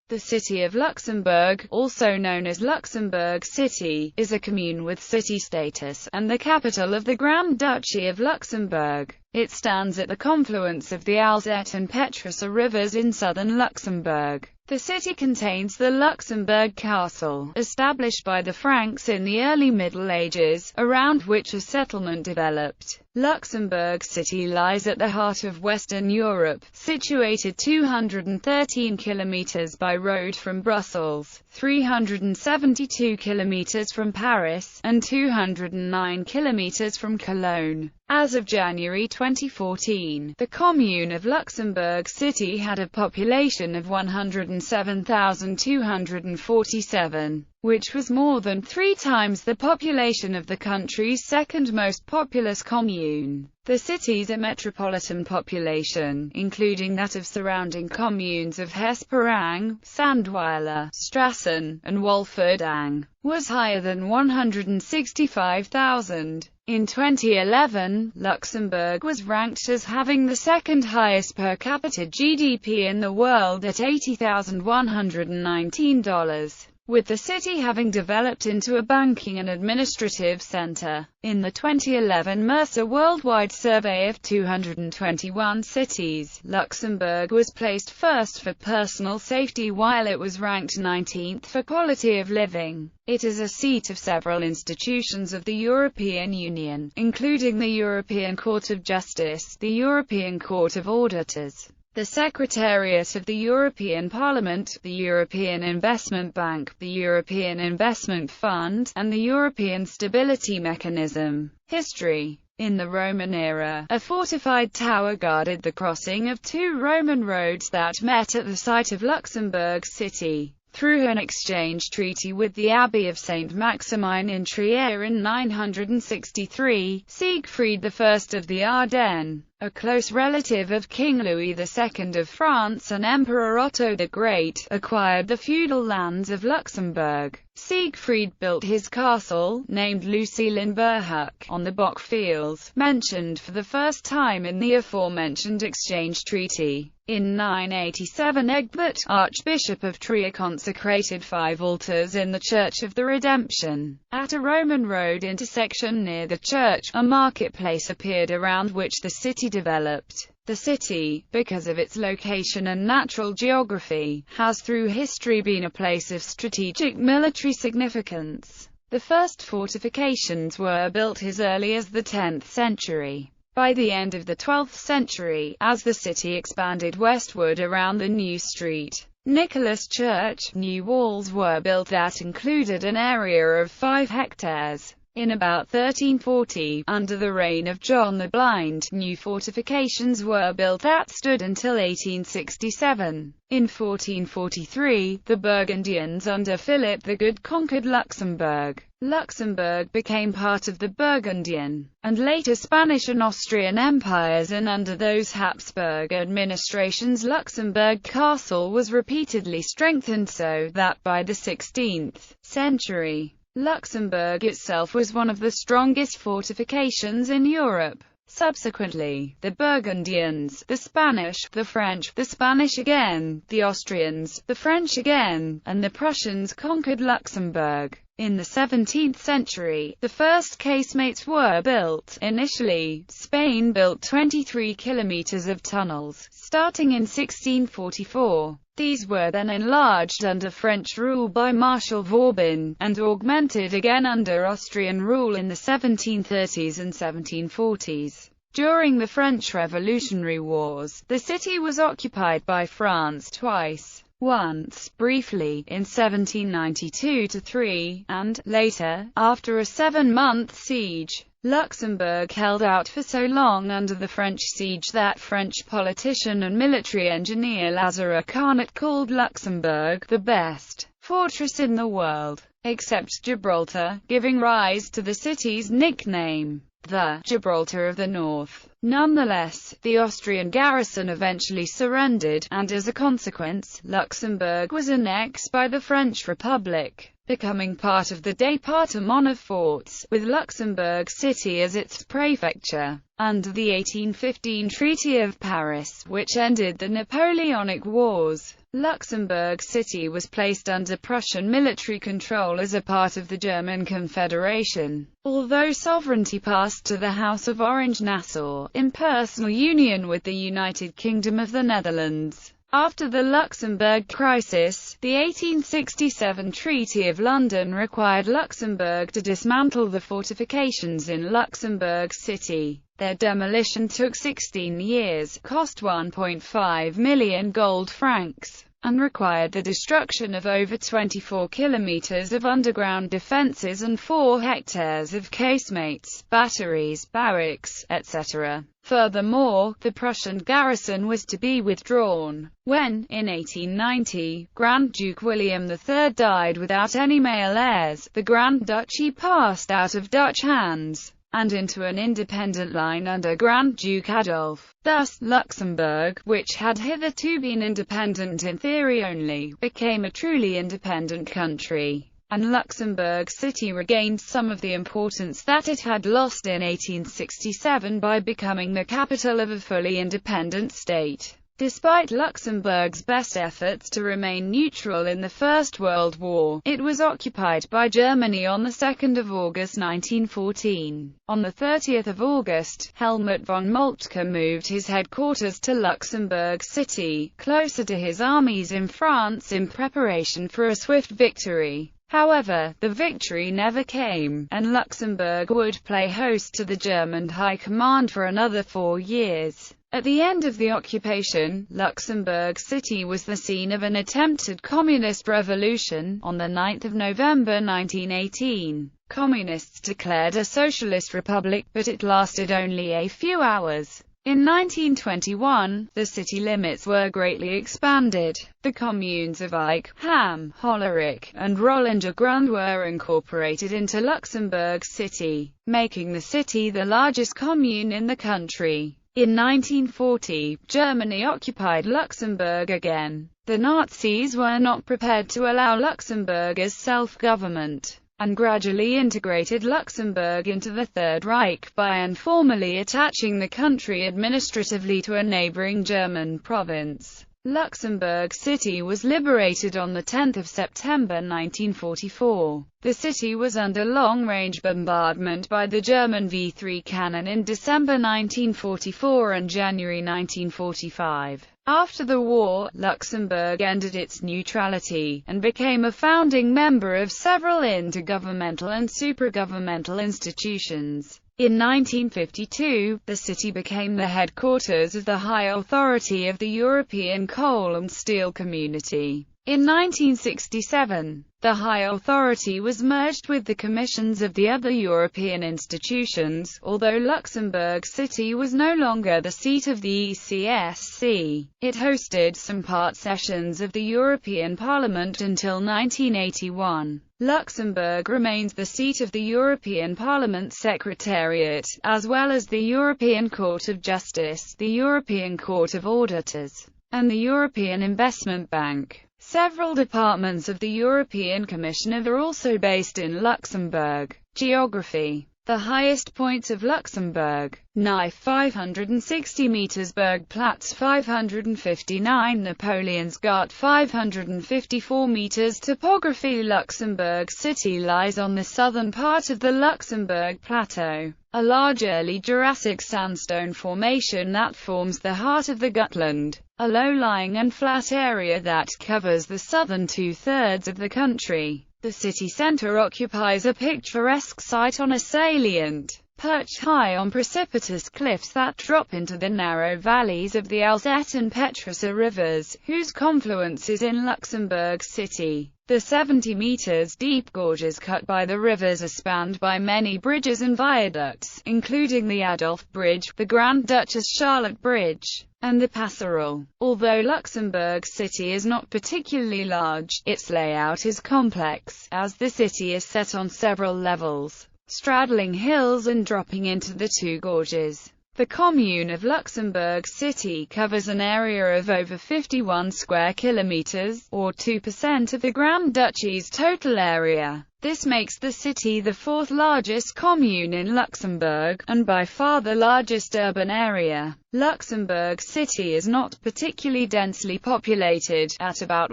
The city of Luxembourg, also known as Luxembourg City, is a commune with city status, and the capital of the Grand Duchy of Luxembourg. It stands at the confluence of the Alzette and Petrus rivers in southern Luxembourg. The city contains the Luxembourg Castle, established by the Franks in the early Middle Ages, around which a settlement developed. Luxembourg City lies at the heart of Western Europe, situated 213 kilometers by road from Brussels, 372 kilometers from Paris, and 209 kilometers from Cologne. As of January 2014, the commune of Luxembourg City had a population of 107,247, which was more than 3 times the population of the country's second most populous commune. The city's metropolitan population, including that of surrounding communes of Hesperang, Sandweiler, Strassen, and Wolferdang, was higher than 165,000. In 2011, Luxembourg was ranked as having the second highest per capita GDP in the world at $80,119. with the city having developed into a banking and administrative center. In the 2011 Mercer Worldwide Survey of 221 cities, Luxembourg was placed first for personal safety while it was ranked 19th for quality of living. It is a seat of several institutions of the European Union, including the European Court of Justice, the European Court of Auditors, the Secretariat of the European Parliament, the European Investment Bank, the European Investment Fund, and the European Stability Mechanism. History. In the Roman era, a fortified tower guarded the crossing of 2 Roman roads that met at the site of Luxembourg City. Through an exchange treaty with the Abbey of Saint Maximin in Trier in 963, Siegfried I of the Ardennes, a close relative of King Louis II of France and Emperor Otto the Great, acquired the feudal lands of Luxembourg. Siegfried built his castle, named Lucien-Berhuc, on the Bock Fields, mentioned for the first time in the aforementioned exchange treaty. In 987 Egbert, Archbishop of Trier, consecrated 5 altars in the Church of the Redemption. At a Roman road intersection near the church, a marketplace appeared around which the city developed. The city, because of its location and natural geography, has through history been a place of strategic military significance. The first fortifications were built as early as the 10th century. By the end of the 12th century, as the city expanded westward around the new street, Nicholas Church, new walls were built that included an area of 5 hectares. In about 1340, under the reign of John the Blind, new fortifications were built that stood until 1867. In 1443, the Burgundians under Philip the Good conquered Luxembourg. Luxembourg became part of the Burgundian, and later Spanish and Austrian empires, and under those Habsburg administrations Luxembourg Castle was repeatedly strengthened so that by the 16th century, Luxembourg itself was one of the strongest fortifications in Europe. Subsequently, the Burgundians, the Spanish, the French, the Spanish again, the Austrians, the French again, and the Prussians conquered Luxembourg. In the 17th century, the first casemates were built. Initially, Spain built 23 kilometers of tunnels, starting in 1644. These were then enlarged under French rule by Marshal Vauban, and augmented again under Austrian rule in the 1730s and 1740s. During the French Revolutionary Wars, the city was occupied by France twice. Once, briefly, in 1792–3, and, later, after a 7-month siege. Luxembourg held out for so long under the French siege that French politician and military engineer Lazare Carnot called Luxembourg the best fortress in the world, except Gibraltar, giving rise to the city's nickname, the Gibraltar of the North. Nonetheless, the Austrian garrison eventually surrendered, and as a consequence, Luxembourg was annexed by the French Republic, becoming part of the Département of Forts, with Luxembourg City as its prefecture. Under the 1815 Treaty of Paris, which ended the Napoleonic Wars, Luxembourg City was placed under Prussian military control as a part of the German Confederation. Although sovereignty passed to the House of Orange-Nassau, in personal union with the United Kingdom of the Netherlands. After the Luxembourg crisis, the 1867 Treaty of London required Luxembourg to dismantle the fortifications in Luxembourg City. Their demolition took 16 years, cost 1.5 million gold francs, and required the destruction of over 24 kilometers of underground defenses and 4 hectares of casemates, batteries, barracks, etc. Furthermore, the Prussian garrison was to be withdrawn. When, in 1890, Grand Duke William III died without any male heirs, the Grand Duchy passed out of Dutch hands and into an independent line under Grand Duke Adolf. Thus, Luxembourg, which had hitherto been independent in theory only, became a truly independent country, and Luxembourg City regained some of the importance that it had lost in 1867 by becoming the capital of a fully independent state. Despite Luxembourg's best efforts to remain neutral in the First World War, it was occupied by Germany on 2 August 1914. On 30 August, Helmut von Moltke moved his headquarters to Luxembourg City, closer to his armies in France in preparation for a swift victory. However, the victory never came, and Luxembourg would play host to the German High Command for another 4 years. At the end of the occupation, Luxembourg City was the scene of an attempted communist revolution. On 9 November 1918, communists declared a socialist republic, but it lasted only a few hours. In 1921, the city limits were greatly expanded. The communes of Eich, Ham, Hollerich, and Rollingergrund were incorporated into Luxembourg City, making the city the largest commune in the country. In 1940, Germany occupied Luxembourg again. The Nazis were not prepared to allow Luxembourg as self-government, and gradually integrated Luxembourg into the Third Reich by informally attaching the country administratively to a neighboring German province. Luxembourg City was liberated on 10 September 1944. The city was under long-range bombardment by the German V-3 cannon in December 1944 and January 1945. After the war, Luxembourg ended its neutrality, and became a founding member of several intergovernmental and supragovernmental institutions. In 1952, the city became the headquarters of the High Authority of the European Coal and Steel Community. In 1967, the High Authority was merged with the commissions of the other European institutions. Although Luxembourg City was no longer the seat of the ECSC, it hosted some part sessions of the European Parliament until 1981. Luxembourg remains the seat of the European Parliament Secretariat, as well as the European Court of Justice, the European Court of Auditors, and the European Investment Bank. Several departments of the European Commission are also based in Luxembourg. Geography. The highest points of Luxembourg: Knife 560 meters, Bergplatz 559, Napoleonsgaard 554 meters. Topography. Luxembourg City lies on the southern part of the Luxembourg Plateau, a large early Jurassic sandstone formation that forms the heart of the Gutland, a low-lying and flat area that covers the southern two-thirds of the country. The city centre occupies a picturesque site on a salient, perched high on precipitous cliffs that drop into the narrow valleys of the Alzette and Petressa rivers, whose confluence is in Luxembourg City. The 70 meters deep gorges cut by the rivers are spanned by many bridges and viaducts, including the Adolf Bridge, the Grand Duchess Charlotte Bridge, and the Passerelle. Although Luxembourg City is not particularly large, its layout is complex, as the city is set on several levels, straddling hills and dropping into the two gorges. The commune of Luxembourg City covers an area of over 51 square kilometers, or 2% of the Grand Duchy's total area. This makes the city the fourth largest commune in Luxembourg, and by far the largest urban area. Luxembourg City is not particularly densely populated, at about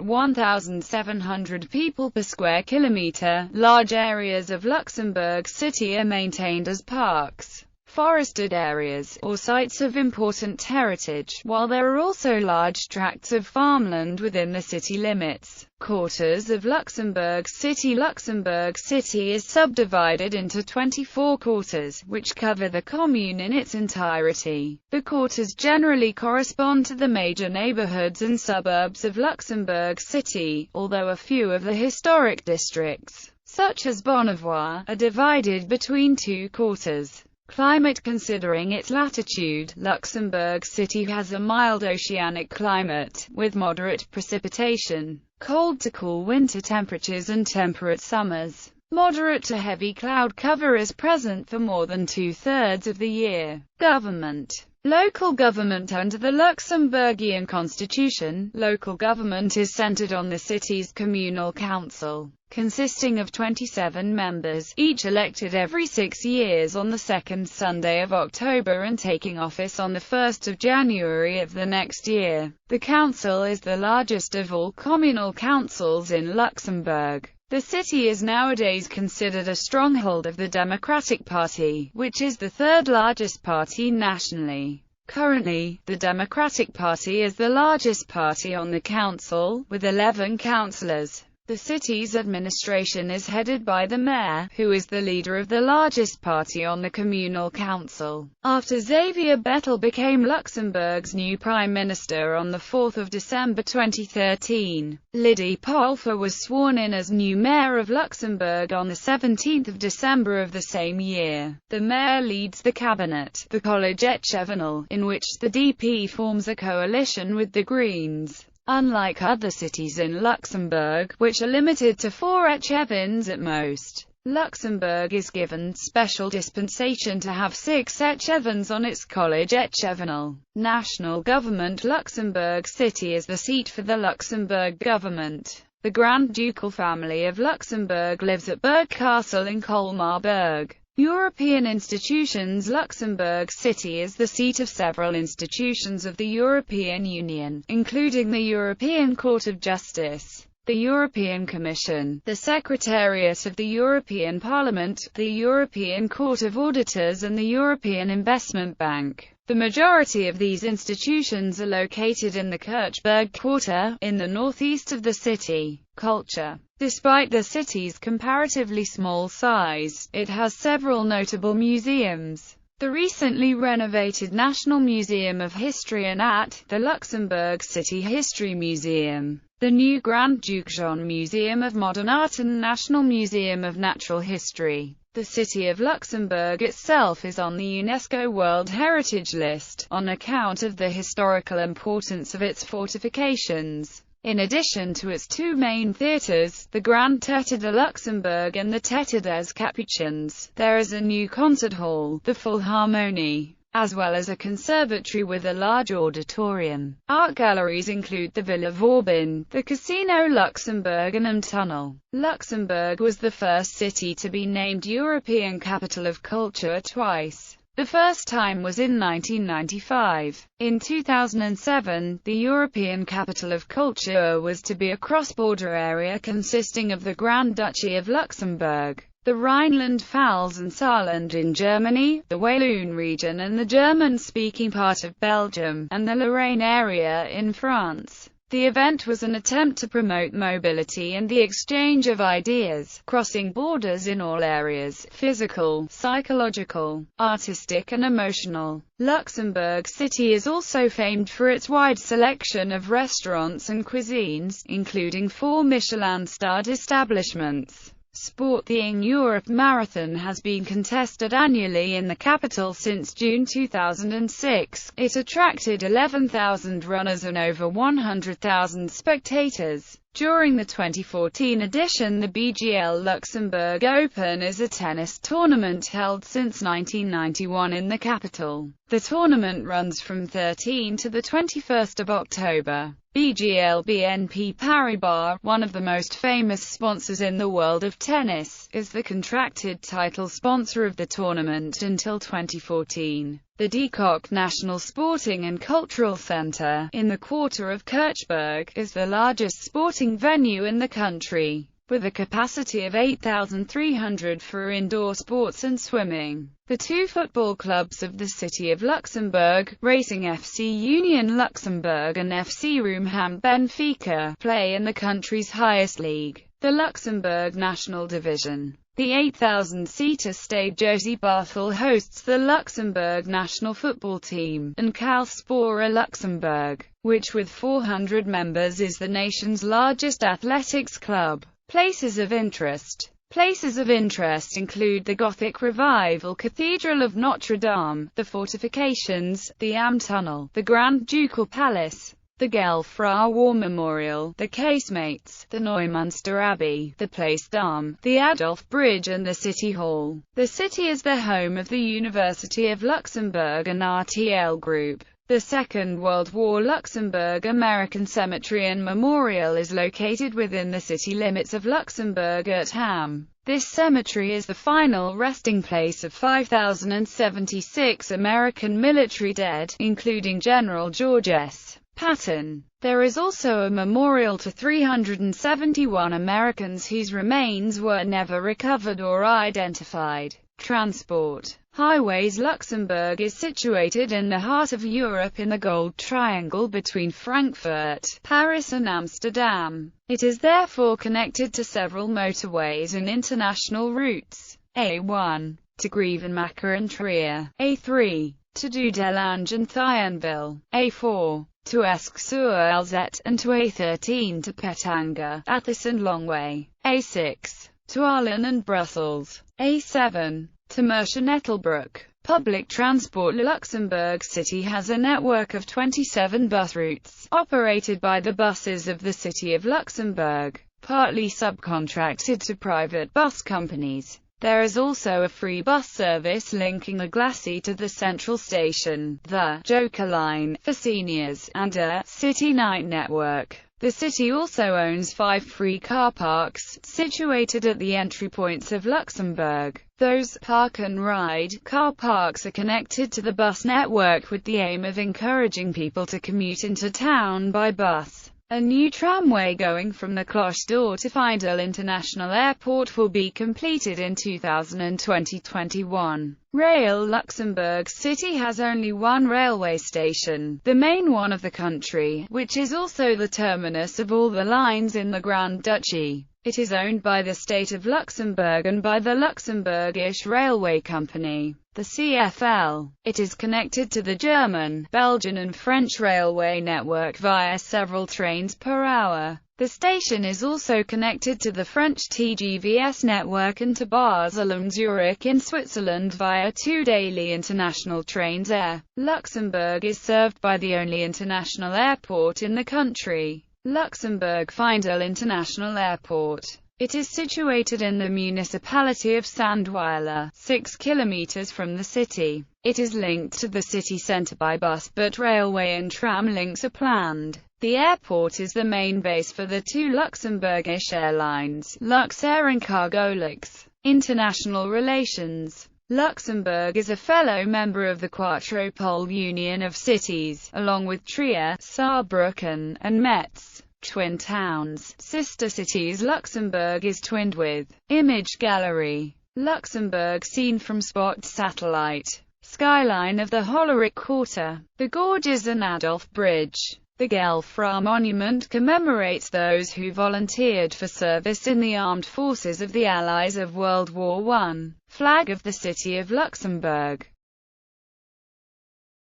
1,700 people per square kilometer. Large areas of Luxembourg City are maintained as parks, forested areas, or sites of important heritage, while there are also large tracts of farmland within the city limits. Quarters of Luxembourg City. Luxembourg City is subdivided into 24 quarters, which cover the commune in its entirety. The quarters generally correspond to the major neighborhoods and suburbs of Luxembourg City, although a few of the historic districts, such as Bonnevoie, are divided between two quarters. Climate. Considering its latitude, Luxembourg City has a mild oceanic climate, with moderate precipitation, cold to cool winter temperatures and temperate summers. Moderate to heavy cloud cover is present for more than two-thirds of the year. Government. Local government. Under the Luxembourgian constitution, local government is centered on the city's communal council, consisting of 27 members, each elected every 6 years on the second Sunday of October and taking office on the 1st of January of the next year. The council is the largest of all communal councils in Luxembourg. The city is nowadays considered a stronghold of the Democratic Party, which is the third largest party nationally. Currently, the Democratic Party is the largest party on the council, with 11 councillors. The city's administration is headed by the mayor, who is the leader of the largest party on the communal council. After Xavier Bettel became Luxembourg's new prime minister on 4 December 2013, Lydie Polfer was sworn in as new mayor of Luxembourg on 17 December of the same year. The mayor leads the cabinet, the College Etchevenel, in which the DP forms a coalition with the Greens. Unlike other cities in Luxembourg, which are limited to 4 echevens at most, Luxembourg is given special dispensation to have 6 echevens on its College Etchevenel. National government. Luxembourg City is the seat for the Luxembourg government. The Grand Ducal family of Luxembourg lives at Berg Castle in Colmar-Berg. European institutions. Luxembourg City is the seat of several institutions of the European Union, including the European Court of Justice, the European Commission, the Secretariat of the European Parliament, the European Court of Auditors and the European Investment Bank. The majority of these institutions are located in the Kirchberg Quarter, in the northeast of the city. Culture. Despite the city's comparatively small size, it has several notable museums. The recently renovated National Museum of History and Art, the Luxembourg City History Museum, the new Grand Duke Jean Museum of Modern Art and National Museum of Natural History. The city of Luxembourg itself is on the UNESCO World Heritage List, on account of the historical importance of its fortifications. In addition to its 2 main theatres, the Grand Théâtre de Luxembourg and the Théâtre des Capucins, there is a new concert hall, the Philharmonie, as well as a conservatory with a large auditorium. Art galleries include the Villa Vauban, the Casino Luxembourg and Tunnel. Luxembourg was the first city to be named European Capital of Culture twice. The first time was in 1995. In 2007, the European Capital of Culture was to be a cross-border area consisting of the Grand Duchy of Luxembourg, the Rhineland-Pfalz and Saarland in Germany, the Walloon region and the German-speaking part of Belgium, and the Lorraine area in France. The event was an attempt to promote mobility and the exchange of ideas, crossing borders in all areas: physical, psychological, artistic and emotional. Luxembourg City is also famed for its wide selection of restaurants and cuisines, including 4 Michelin-starred establishments. Sport. The In Europe Marathon has been contested annually in the capital since June 2006. It attracted 11,000 runners and over 100,000 spectators. During the 2014 edition, the BGL Luxembourg Open is a tennis tournament held since 1991 in the capital. The tournament runs from 13 to the 21st of October. BGL BNP Paribas, one of the most famous sponsors in the world of tennis, is the contracted title sponsor of the tournament until 2014. The Decock National Sporting and Cultural Centre, in the quarter of Kirchberg, is the largest sporting venue in the country, with a capacity of 8,300 for indoor sports and swimming. The two football clubs of the city of Luxembourg, Racing FC Union Luxembourg and FC Roomham Benfica, play in the country's highest league, the Luxembourg National Division. The 8,000-seater Stade Josy Barthel hosts the Luxembourg national football team, and Calspora Luxembourg, which with 400 members is the nation's largest athletics club. Places of interest. Places of interest include the Gothic Revival Cathedral of Notre Dame, the fortifications, the Am Tunnel, the Grand Ducal Palace, the Gelfra War Memorial, the Casemates, the Neumünster Abbey, the Place d'Armes, the Adolphe Bridge and the City Hall. The city is the home of the University of Luxembourg and RTL Group. The Second World War Luxembourg American Cemetery and Memorial is located within the city limits of Luxembourg at Ham. This cemetery is the final resting place of 5,076 American military dead, including General George S. Patton. There is also a memorial to 371 Americans whose remains were never recovered or identified. Transport. Highways. Luxembourg is situated in the heart of Europe in the Gold Triangle between Frankfurt, Paris and Amsterdam. It is therefore connected to several motorways and international routes. A1 to Grevenmacher and Trier, A3 to Dudelange and Thionville, A4 to Esch-sur-Alzette and to A13 to Pétange, Athis and Longway, A6 to Arlon and Brussels, A7 to Merchenettelbroek. Public transport. Luxembourg City has a network of 27 bus routes, operated by the buses of the City of Luxembourg, partly subcontracted to private bus companies. There is also a free bus service linking the Glacis to the central station, the Joker Line, for seniors, and a City Night network. The city also owns 5 free car parks, situated at the entry points of Luxembourg. Those park and ride car parks are connected to the bus network with the aim of encouraging people to commute into town by bus. A new tramway going from the Cloche d'Or to Findel International Airport will be completed in 2020-21. Rail. Luxembourg City has only one railway station, the main one of the country, which is also the terminus of all the lines in the Grand Duchy. It is owned by the State of Luxembourg and by the Luxembourgish Railway Company, the CFL. It is connected to the German, Belgian and French railway network via several trains per hour. The station is also connected to the French TGVS network and to Basel and Zurich in Switzerland via 2 daily international trains. Air Luxembourg is served by the only international airport in the country, Luxembourg Findel International Airport. It is situated in the municipality of Sandweiler, 6 kilometers from the city. It is linked to the city centre by bus, but railway and tram links are planned. The airport is the main base for the 2 Luxembourgish airlines, Luxair and Cargolux. International relations. Luxembourg is a fellow member of the Quatropole Union of Cities, along with Trier, Saarbrücken, and Metz, twin towns. Sister cities. Luxembourg is twinned with. Image gallery. Luxembourg seen from Spot satellite. Skyline of the Hollerich Quarter. The Gorges and Adolphe Bridge. The Gelfra Monument commemorates those who volunteered for service in the armed forces of the Allies of World War I. Flag of the City of Luxembourg.